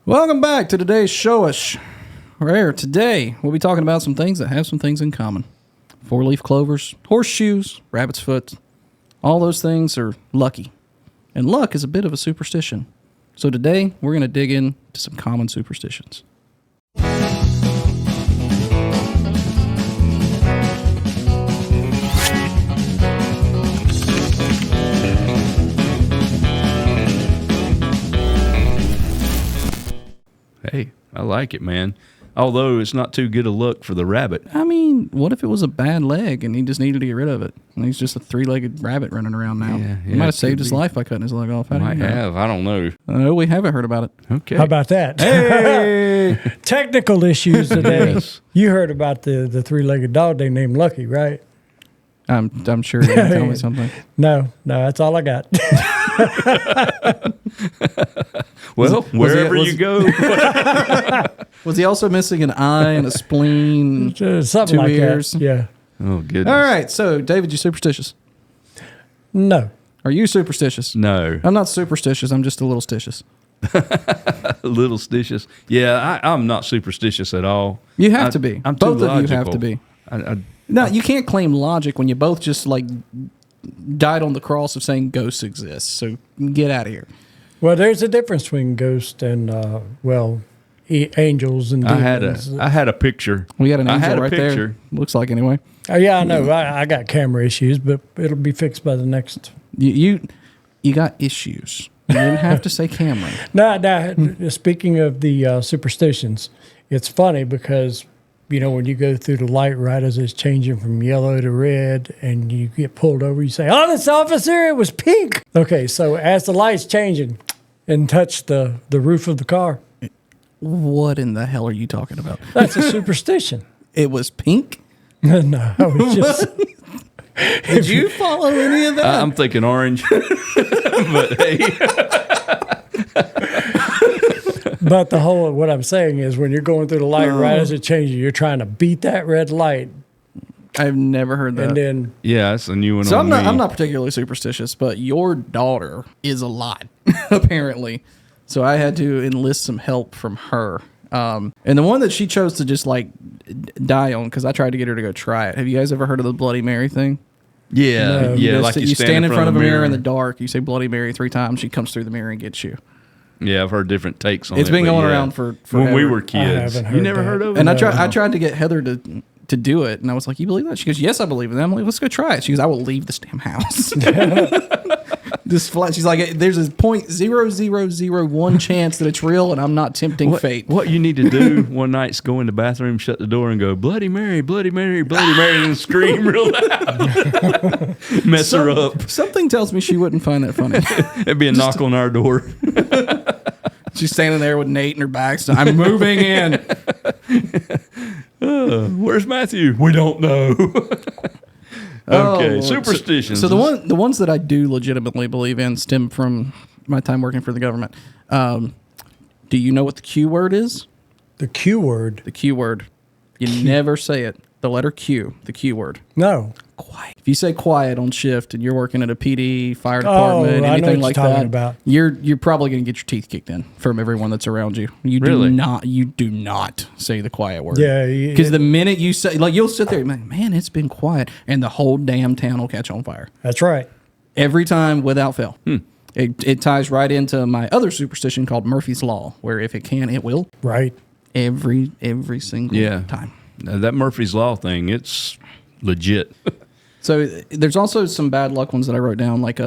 Welcome back to today's showish. Where today we'll be talking about some things that have some things in common. 4-leaf clovers, horseshoes, rabbit's foot. All those things are lucky. And luck is a bit of a superstition. So today we're going to dig into some common superstitions. Hey, I like it, man. Although it's not too good a look for the rabbit. I mean, what if it was a bad leg and he just needed to get rid of it? And he's just a 3-legged rabbit running around now. He might have saved his life by cutting his leg off. Might have. I don't know. No, we haven't heard about it. Okay. How about that? Hey! Technical issues today. Yes. You heard about the three-legged dog they named Lucky, right? I'm sure you can tell me something. No, that's all I got. Well, wherever you go. Was he also missing an eye and a spleen? Something 2 like ears? that. Yeah. Oh, goodness. All right, so David, you superstitious? No. Are you superstitious? No. I'm not superstitious. I'm just a little stitious. A little stitious. Yeah, I'm not superstitious at all. You have to be. I'm too Both of logical. you have to be. No, you can't claim logic when you both just like died on the cross of saying ghosts exist. So get out of here. Well, there's a difference between ghosts and, angels and demons. I had a picture. We got an I angel had a right picture. there. Looks like anyway. Yeah, I know. I got camera issues, but it'll be fixed by the next. You got issues. You didn't have to say Cameron. No, speaking of the superstitions, it's funny because, you know, when you go through the light right as it's changing from yellow to red and you get pulled over, you say, "Honest officer, it was pink." Okay, so as the light's changing and touch the roof of the car, What in the hell are you talking about? that's a superstition. It was pink? No, I was just... Did you follow any of that? I'm thinking orange. But hey. But what I'm saying is when you're going through the light right as it changes, you're trying to beat that red light. I've never heard that. And then... Yeah, that's a new one So on I'm me. not particularly superstitious, but your daughter is a lot, apparently. So I had to enlist some help from her. And the one that she chose to just like die on, because I tried to get her to go try it. Have you guys ever heard of the Bloody Mary thing? Yeah, No. yeah. Like you stand in front of a mirror in the dark. You say Bloody Mary 3 times. She comes through the mirror and gets you. Yeah, I've heard different takes on it. It's been but going yeah. around for when we forever. were kids. haven't You heard never that. heard of it? And I tried to get Heather to do it, and I was like, "You believe that?" She goes, "Yes, I believe it." I'm like, "Let's go try it." She goes, "I will leave this damn house." This flat. She's like, "There's a 0.0001 chance that it's real, and I'm not tempting fate." What you need to do one night is go in the bathroom, shut the door, and go, "Bloody Mary, Bloody Mary, Bloody Mary," and scream real loud. Mess her up. Something tells me she wouldn't find that funny. It'd be a knock on our door. She's standing there with Nate in her back. So I'm moving in. Where's Matthew? We don't know. Okay, Oh, superstitions. So the ones that I do legitimately believe in stem from my time working for the government. Do you know what the Q word is? The Q word. The Q word. You never say it. The letter Q, the Q word. No. Quiet. If you say quiet on shift and you're working at a PD, fire department, I know anything what like you're talking that, about. you're probably going to get your teeth kicked in from everyone that's around you. You Really? do not say the quiet word. Yeah. Because the minute you say, like, you'll sit there, man, it's been quiet, and the whole damn town will catch on fire. That's right. Every time without fail. It ties right into my other superstition called Murphy's Law, where if it can, it will. Right. Every single time. Now, that Murphy's Law thing, it's legit. So there's also some bad luck ones that I wrote down, like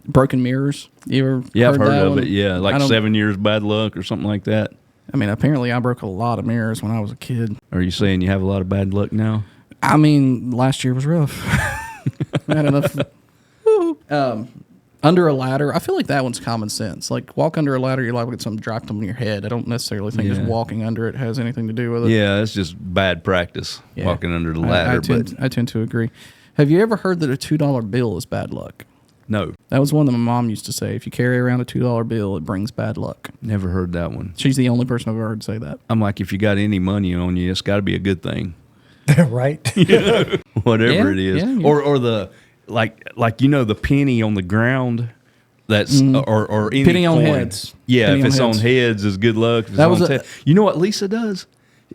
broken mirrors. You ever Yeah, I've heard that of one? it. Yeah, I like don't- 7 years bad luck or something like that. I mean, apparently I broke a lot of mirrors when I was a kid. Are you saying you have a lot of bad luck now? I mean, last year was rough. I had enough. Under a ladder, I feel like that one's common sense. Like, walk under a ladder, you're liable to get something dropped on your head. I don't necessarily think just walking under it has anything to do with it. Yeah, it's just bad practice Yeah. walking under the ladder. I tend to agree. Have you ever heard that a $2 bill is bad luck? No, That was one that my mom used to say. If you carry around a $2 bill, it brings bad luck. never heard that one. She's the only person I've ever heard say that. I'm like, if you got any money on you, it's got to be a good thing. Right. Whatever Yeah, it is. yeah. Or the, like the penny on the ground. That's or any Penny on coin. heads. Yeah, Penny if on it's on heads. heads, is good luck. If it's That on was tail, you know what Lisa does?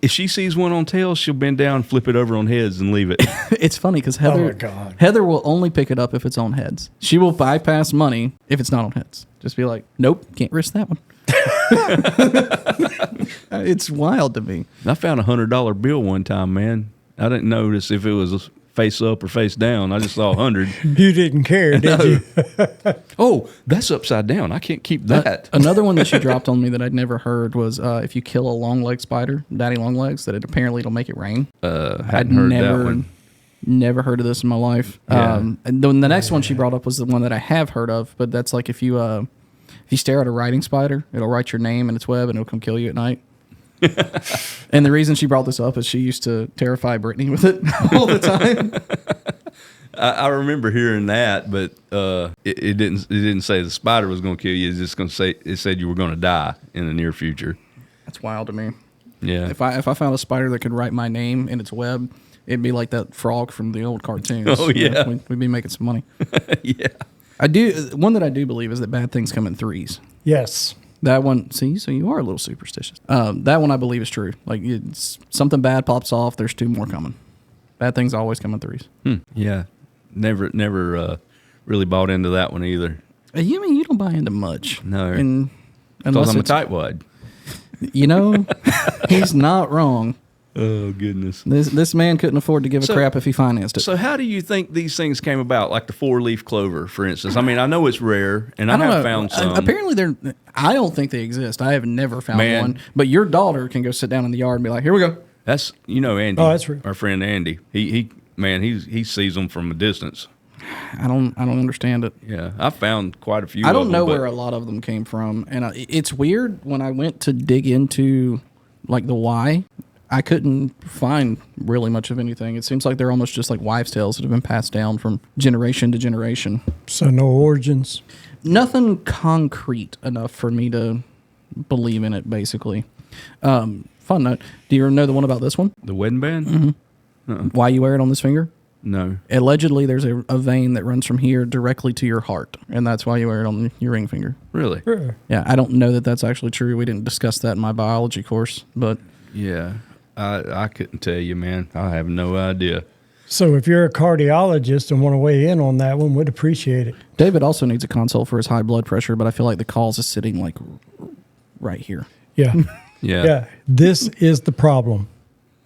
If she sees one on tails, she'll bend down, flip it over on heads, and leave it. It's funny because Oh, Heather, my God. Heather will only pick it up if it's on heads. She will bypass money if it's not on heads. Just be like, nope, can't risk that one. It's wild to me. I found $100 bill one time, man. I didn't notice if it was face up or face down. I just saw 100. You didn't care, did you? Oh, that's upside down. I can't keep that. Another one that she dropped on me that I'd never heard was if you kill a long leg spider, daddy long legs, that it'll make it rain. Hadn't heard that one. Never heard of this in my life. Yeah. And then the next one she brought up was the one that I have heard of, but that's like if you stare at a writing spider, it'll write your name in its web and it'll come kill you at night. And the reason she brought this up is she used to terrify Brittany with it all the time. I remember hearing that, but it didn't say the spider was going to kill you. It's just going to say it said you were going to die in the near future. That's wild to me. Yeah. If I found a spider that could write my name in its web, it'd be like that frog from the old cartoons. Oh, yeah. We'd be making some money. Yeah. One that I do believe is that bad things come in threes. Yes. That one, see, so you are a little superstitious. That one I believe is true. Like something bad pops off, there's two more coming. Bad things always come in threes. Yeah. Never really bought into that one either. You mean you don't buy into much? No. And Because unless I'm a it's, tightwad. you know, he's not wrong. Oh, goodness. This man couldn't afford to give a crap if he financed it. So how do you think these things came about, like the four-leaf clover, for instance? I mean, I know it's rare, and I have found some. Apparently, I don't think they exist. I have never found Man. one. But your daughter can go sit down in the yard and be like, "Here we go." That's Andy. Oh, that's real. Our friend Andy. He sees them from a distance. I don't understand it. Yeah, I found quite a few. I don't of them, know but where a lot of them came from, and it's weird when I went to dig into like the why. I couldn't find really much of anything. It seems like they're almost just like wives' tales that have been passed down from generation to generation. So no origins. Nothing concrete enough for me to believe in it, basically. Fun note. Do you know the one about this one? The wedding band. Why you wear it on this finger? No. Allegedly, there's a vein that runs from here directly to your heart, and that's why you wear it on your ring finger. Really? Yeah, I don't know that that's actually true. We didn't discuss that in my biology course, but Yeah. I couldn't tell you, man. I have no idea. So if you're a cardiologist and want to weigh in on that one, would appreciate it. David also needs a consult for his high blood pressure, but I feel like the cause is sitting like right here. Yeah. Yeah. Yeah. This is the problem.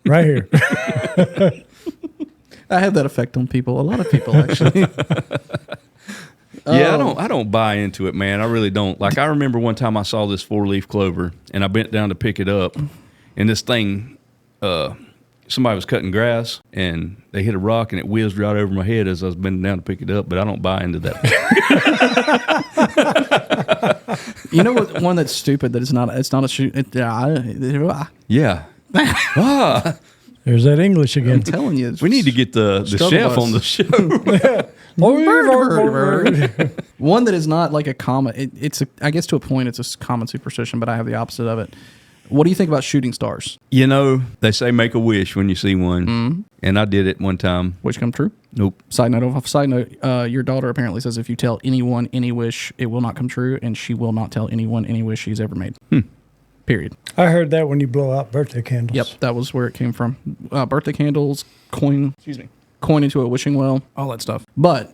Right here. I have that effect on people. A lot of people, actually. Yeah, I don't buy into it, man. I really don't. Like, I remember one time I saw this four-leaf clover, and I bent down to pick it up, and this thing, somebody was cutting grass, and they hit a rock, and it whizzed right over my head as I was bending down to pick it up, but I don't buy into that. You know what? One that's stupid that it's not a shoot. Yeah. Ah, There's that English again. I'm telling you. we need to get the Struggle chef bus. on the show. One that is not like a common. I guess to a point, it's a common superstition, but I have the opposite of it. What do you think about shooting stars? You know, they say make a wish when you see one, and I did it one time. Which come true? Nope. Side note, your daughter apparently says if you tell anyone any wish, it will not come true, and she will not tell anyone any wish she's ever made. Period. I heard that when you blow out birthday candles. Yep, that was where it came from. Birthday candles, coin into a wishing well, all that stuff. But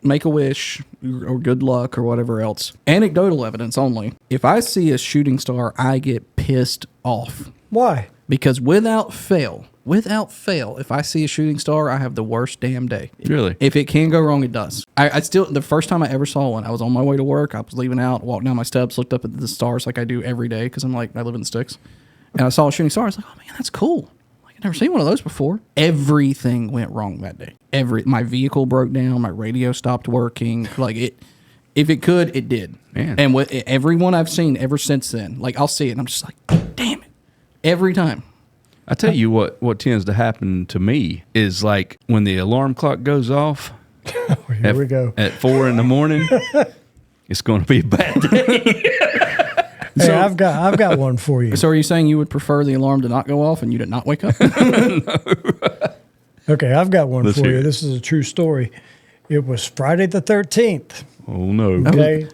make a wish or good luck or whatever else. Anecdotal evidence only. If I see a shooting star, I get pissed off. Why? Because without fail, if I see a shooting star, I have the worst damn day. Really? If it can go wrong, it does. I still, the first time I ever saw one, I was on my way to work. I was leaving out, walked down my steps, looked up at the stars like I do every day because I live in the sticks. And I saw a shooting star. I was like, oh man, that's cool. Like, I've never seen one of those before. Everything went wrong that day. My vehicle broke down. My radio stopped working. If it could, it did. Man. And with everyone I've seen ever since then, like I'll see it and I'm just like, damn it. Every time. I tell you what tends to happen to me is like when the alarm clock goes off. Here we go. At 4 a.m, it's going to be a bad day. Hey, I've got one for you. So are you saying you would prefer the alarm to not go off and you did not wake up? Okay, I've got one Let's for hear you. it. This is a true story. It was Friday the 13th. Oh no. Okay.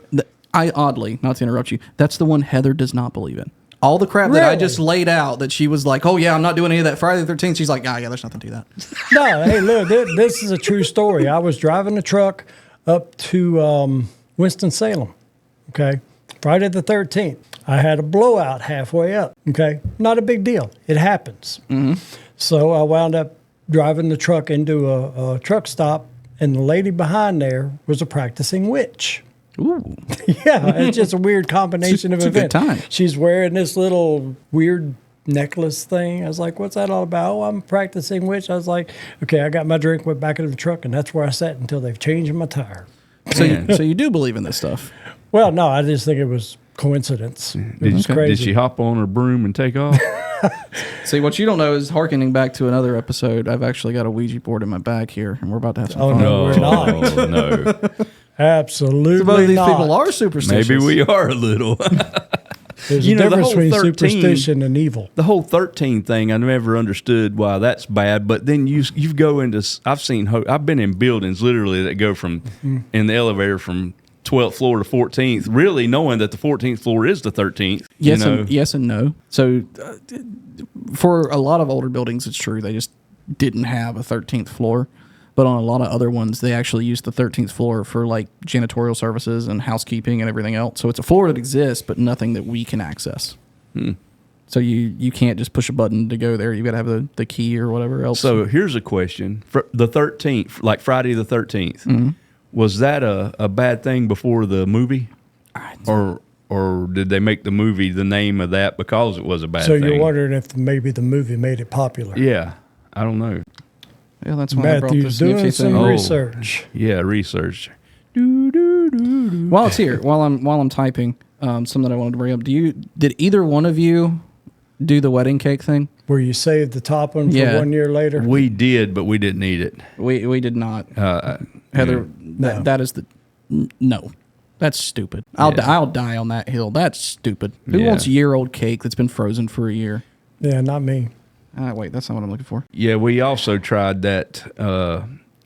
I oddly, not to interrupt you, that's the one Heather does not believe in. All the crap that I Really? just laid out that she was like, oh yeah, I'm not doing any of that Friday the 13th. She's like, yeah, there's nothing to that. No, hey, look, this is a true story. I was driving a truck up to Winston-Salem, okay? Friday the 13th. I had a blowout halfway up, okay? Not a big deal. It happens. Mm-hmm. So I wound up driving the truck into a truck stop, and the lady behind there was a practicing witch. Ooh. Yeah, it's just a weird combination It's of a good events. time. She's wearing this little weird necklace thing. I was like, what's that all about? Oh, I'm a practicing witch. I was like, okay, I got my drink, went back into the truck, and that's where I sat until they've changed my tire. So you do believe in this stuff. Well, no, I just think it was coincidence. It was crazy. Did she hop on her broom and take off? See, what you don't know is, hearkening back to another episode, I've actually got a Ouija board in my bag here, and we're about to have some Oh, fun. no, we're not. Oh, no. Absolutely So both of these not. people are superstitious. Maybe we are a little. There's You a know, the difference whole between 13 superstition and evil. The whole 13 thing, I never understood why that's bad. But then you go into, I've been in buildings literally that go from in the elevator from 12th floor to 14th, really knowing that the 14th floor is the 13th. Yes, you know? and yes and no. So, for a lot of older buildings, it's true they just didn't have a 13th floor. But on a lot of other ones, they actually use the 13th floor for like janitorial services and housekeeping and everything else. So it's a floor that exists, but nothing that we can access. So you can't just push a button to go there. You got to have the key or whatever else. So here's a question: for the 13th, like Friday the 13th, was that a bad thing before the movie, or did they make the movie the name of that because it was a bad So thing? you're wondering if maybe the movie made it popular. Yeah, I don't know. yeah, that's why I brought Matthew's this nifty doing some thing. Oh. research. Yeah, research. While it's here, while I'm typing, something that I wanted to bring up. Did either one of you do the wedding cake thing? Where you saved the top one for Yeah. 1 year later. We did, but we didn't eat it. We did not. Heather, No. that is no. That's stupid. I'll die on that hill. That's stupid. Who Yeah. wants year-old cake that's been frozen for a year? Yeah, not me. Wait, that's not what I'm looking for. Yeah, we also tried that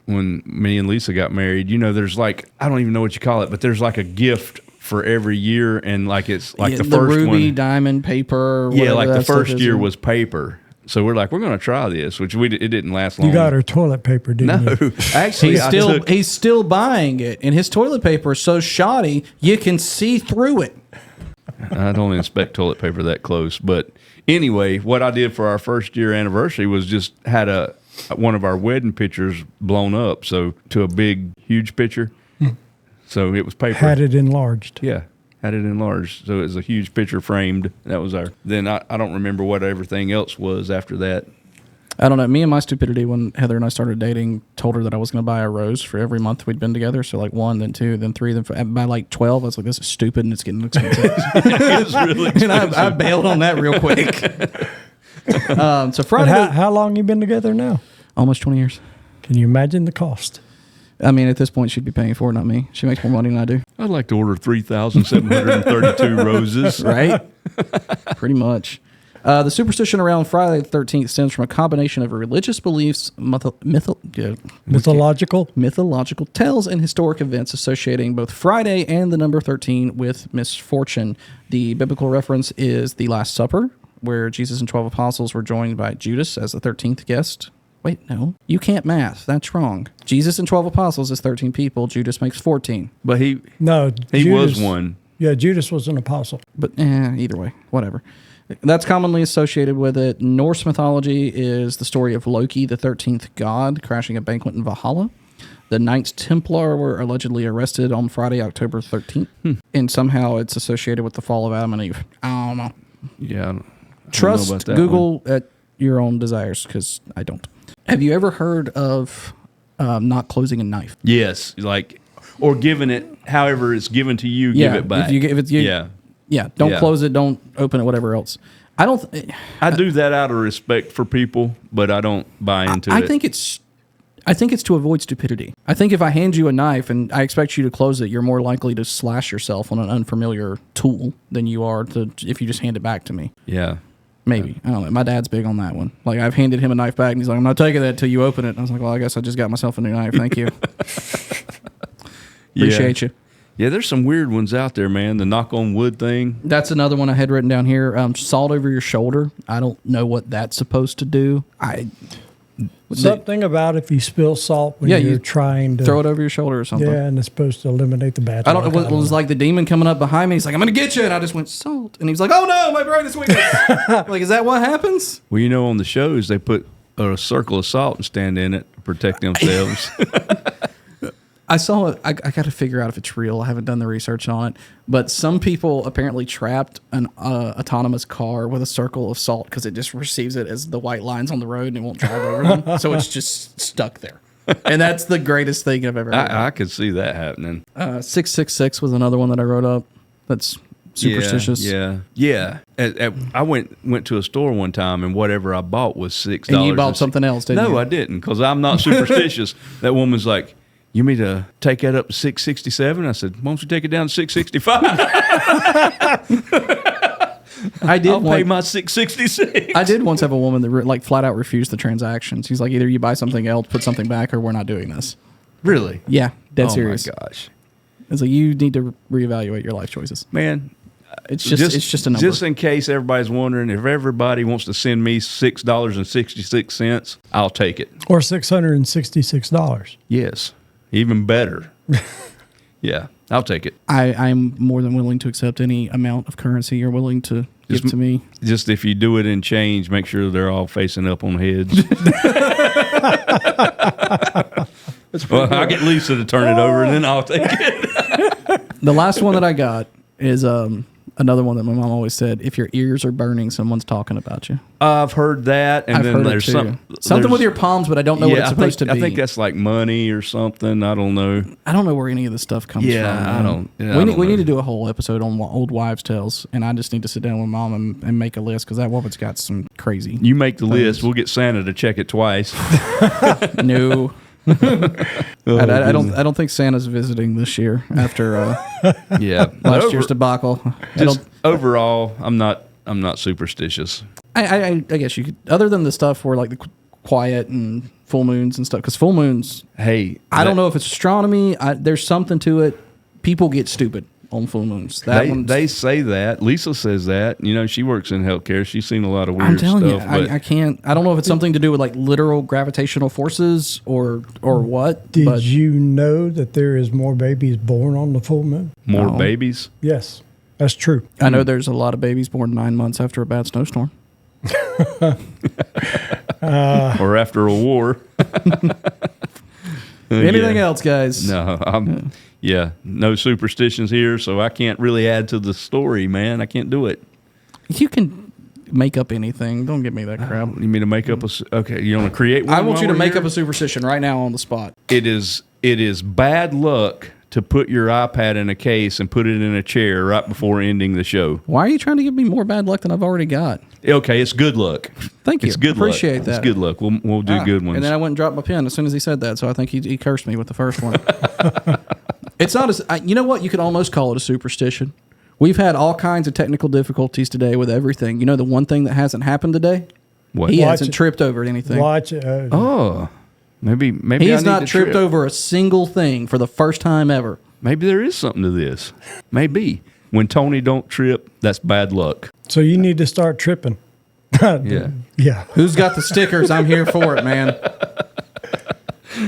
when me and Lisa got married. You know, there's like, I don't even know what you call it, but there's like a gift for every year, and like it's like Yeah, the first ruby one. diamond paper. Yeah, whatever like that the stuff first is. year was paper. So we're like, we're going to try this, which it didn't last long. You got her toilet paper, didn't No, you? actually, He's still buying it, and his toilet paper is so shoddy you can see through it. I don't inspect toilet paper that close. But anyway, what I did for our first year anniversary was just had one of our wedding pictures blown up, so to a big, huge picture. So it was paper. Had it enlarged. Yeah, had it enlarged. So it was a huge picture framed. That was our. Then I don't remember what everything else was after that. I don't know. Me and my stupidity when Heather and I started dating told her that I was going to buy a rose for every month we'd been together. So like 1, then 2, then 3, then by like 12, I was like, this is stupid and it's getting expensive. It was really And I bailed on that real quick. So But Friday, how long you been together now? almost 20 years. Can you imagine the cost? I mean, at this point, she'd be paying for it, not me. She makes more money than I do. I'd like to order 3,732 roses. Right? Pretty much. The superstition around Friday the 13th stems from a combination of religious beliefs, Mythological? mythological tales, and historic events associating both Friday and the number 13 with misfortune. The biblical reference is the Last Supper, where Jesus and 12 apostles were joined by Judas as the 13th guest. Wait, no. You can't math. That's wrong. Jesus and 12 apostles is 13 people. Judas makes 14. But he No. was one. Yeah, Judas was an apostle. But either way, whatever. That's commonly associated with it. Norse mythology is the story of Loki, the 13th god, crashing a banquet in Valhalla. The Knights Templar were allegedly arrested on Friday, October 13th. And somehow it's associated with the fall of Adam and Eve. I don't know. Yeah. I don't know Trust about that Google at your own desires, because I don't. Have you ever heard of not closing a knife? Yes, like, or giving it, however it's given to you, give it back. If it's yeah. Yeah, don't Yeah. close it, don't open it, whatever else. I don't. I do that out of respect for people, but I don't buy into it. I think it's to avoid stupidity. I think if I hand you a knife and I expect you to close it, you're more likely to slash yourself on an unfamiliar tool than you are to if you just hand it back to me. Yeah. Maybe. I don't know. My dad's big on that one. Like, I've handed him a knife back, and he's like, I'm not taking that until you open it. And I was like, well, I guess I just got myself a new knife. Thank you. Appreciate you. Yeah, there's some weird ones out there, man. The knock on wood thing. That's another one I had written down here. Salt over your shoulder. I don't know what that's supposed to do. Something about if you spill salt when you're trying to throw it over your shoulder or something. Yeah, and it's supposed to eliminate the bad I don't know. It was like the demon coming up behind me. He's like, I'm going to get you. And I just went, salt. And he was like, oh no, my brain is weakness. Like, is that what happens? Well, you know, on the shows, they put a circle of salt and stand in it to protect themselves. I saw it. I got to figure out if it's real. I haven't done the research on it. But some people apparently trapped an autonomous car with a circle of salt because it just receives it as the white lines on the road and it won't drive over them. So it's just stuck there. And that's the greatest thing I've ever heard. I could see that happening. 666 was another one that I wrote up. That's superstitious. Yeah. I went to a store one time and whatever I bought was $6. And you bought something else, didn't you? No, I didn't because I'm not superstitious. That woman's like, you mean to take that up to 667? I said, why don't you take it down to 665? I'll pay my 666. I did once have a woman that flat out refused the transaction. She's like, either you buy something else, put something back, or we're not doing this. Really? Yeah, dead serious. Oh my gosh. It's like you need to reevaluate your life choices. Man, it's just a number. Just in case everybody's wondering, if everybody wants to send me $6.66, I'll take it. Or $666. Yes. Even better. Yeah, I'll take it. I'm more than willing to accept any amount of currency you're willing to give to me. Just if you do it in change, make sure they're all facing up on heads. Well, I'll get Lisa to turn it over, and then I'll take it. The last one that I got is another one that my mom always said: if your ears are burning, someone's talking about you. I've heard that, and I've then heard there's something with your palms, but I don't know what it's supposed to be. I think that's like money or something. I don't know. I don't know where any of this stuff comes from. I don't. Yeah, we need to do a whole episode on old wives' tales, and I just need to sit down with mom and make a list because that woman's got some crazy. You make the list. We'll get Santa to check it twice. No. I don't think Santa's visiting this year after last year's debacle. Overall, I'm not superstitious. I guess you could, other than the stuff where like the quiet and full moons and stuff, because full moons. Hey, I don't know if it's astronomy. There's something to it. People get stupid on full moons. They say that. Lisa says that. You know, she works in healthcare. She's seen a lot of weird stuff. I'm telling you, I can't. I don't know if it's something to do with like literal gravitational forces or what. Did you know that there is more babies born on the full moon? More babies? Yes, that's true. I know there's a lot of babies born 9 months after a bad snowstorm. Or after a war. Anything else, guys? No, no superstitions here, so I can't really add to the story, man. I can't do it. You can make up anything. Don't give me that crap. You mean to make up okay, you want to create one? I want you to make up a superstition right now on the spot. It is bad luck to put your iPad in a case and put it in a chair right before ending the show. Why are you trying to give me more bad luck than I've already got? Okay, it's good luck. Thank you. It's good Appreciate luck. that. It's good luck. We'll do good ones. And then I went and dropped my pen as soon as he said that, so I think he cursed me with the first one. It's not as you know what? You could almost call it a superstition. We've had all kinds of technical difficulties today with everything. You know the one thing that hasn't happened today? What? He hasn't tripped over anything. Maybe he has not tripped over a single thing for the first time ever. Maybe there is something to this. Maybe. When Tony don't trip, that's bad luck. So you need to start tripping. Yeah. Who's got the stickers? I'm here for it, man.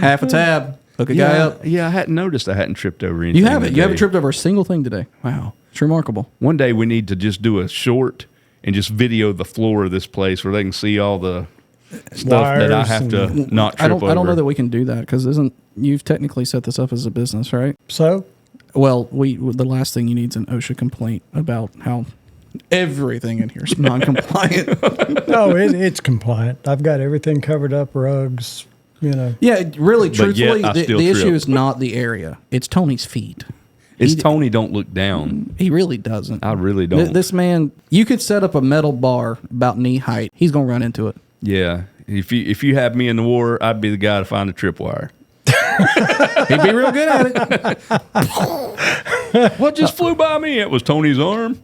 Half a tab. Hook a guy up. Yeah, I hadn't noticed I hadn't tripped over anything. You haven't. You haven't tripped over a single thing today. Wow. It's remarkable. One day we need to just do a short and just video the floor of this place where they can see all the stuff that I have to not trip over. I don't know that we can do that because you've technically set this up as a business, right? So? Well, the last thing you need is an OSHA complaint about how everything in here is non-compliant. No, it's compliant. I've got everything covered up, rugs, you know. Yeah, really, truthfully, the issue trip. is not the area. It's Tony's feet. Tony don't look down. He really doesn't. I really don't. This man, you could set up a metal bar about knee height. He's going to run into it. Yeah. If you had me in the war, I'd be the guy to find a tripwire. He'd be real good at it. What just flew by me? It was Tony's arm.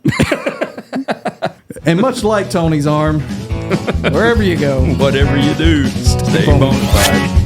And much like Tony's arm, wherever you go, whatever you do, stay bona fide.